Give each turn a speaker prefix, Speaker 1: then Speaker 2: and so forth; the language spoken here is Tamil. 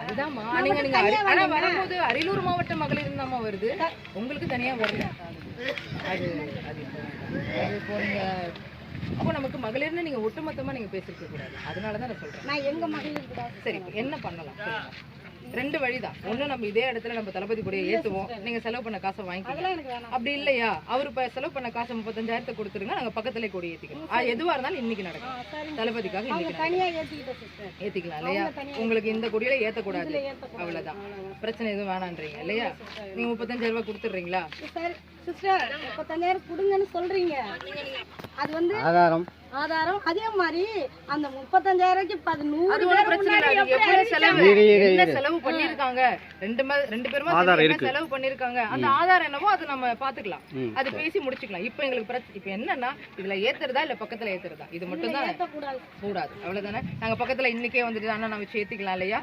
Speaker 1: அதுதான்மா நீங்க ஆனா வரும்போது அரியலூர் மாவட்ட மகளிர் தான்மா வருது, உங்களுக்கு தனியா வரல. அது அது அது இப்போ நீங்க அப்போ நமக்கு மகளிர்னு நீங்க ஒட்டுமொத்தமா நீங்க பேசிருக்க கூடாது. அதனாலதான் நான் சொல்றேன்.
Speaker 2: நான் எங்க மகளிர்
Speaker 1: சரி, என்ன பண்ணலாம் சொல்லுங்க. ரெண்டு வழிதான். ஒண்ணு, நம்ம இதே இடத்துல நம்ம தளபதி கூட ஏத்துவோம், நீங்க செலவு பண்ண காசை வாங்கிக்கலாம். அப்படி இல்லையா, அவரு செலவு பண்ண காசை 35,000 கொடுத்துருங்க, நாங்க பக்கத்துல கொடி ஏத்திக்கிறோம். எதுவா இருந்தாலும் இன்னைக்கு நடக்கும். தளபதிக்காக இன்னைக்கு ஏத்திக்கலாம் இல்லையா? உங்களுக்கு இந்த கொடியில ஏத்தக்கூடாது, அவ்வளவுதான். பிரச்சனை எதுவும் வேணான்றீங்க இல்லையா? நீங்க 35,000 ரூபாய் கொடுத்துடுறீங்களா?
Speaker 2: சிஸ்டர் 35,000 கொடுங்கன்னு சொல்றீங்க, அது வந்து ஆதாரம். அதே மாதிரி அந்த 35,000க்கு 100
Speaker 1: செலவு பண்ணிருக்காங்க, ரெண்டு பேருமா செலவு பண்ணிருக்காங்க. அந்த ஆதாரம் என்னவோ அது நம்ம பாத்துக்கலாம், அது பேசி முடிச்சுக்கலாம். இப்ப எங்களுக்கு இப்ப என்னன்னா, இதுல ஏத்துறதா இல்ல பக்கத்துல ஏத்துறதா, இது மட்டும் தான் கூடாது, அவ்வளவுதானே. நாங்க பக்கத்துல இன்னைக்கே வந்துட்டு நான் வச்சு ஏத்திக்கலாம் இல்லையா?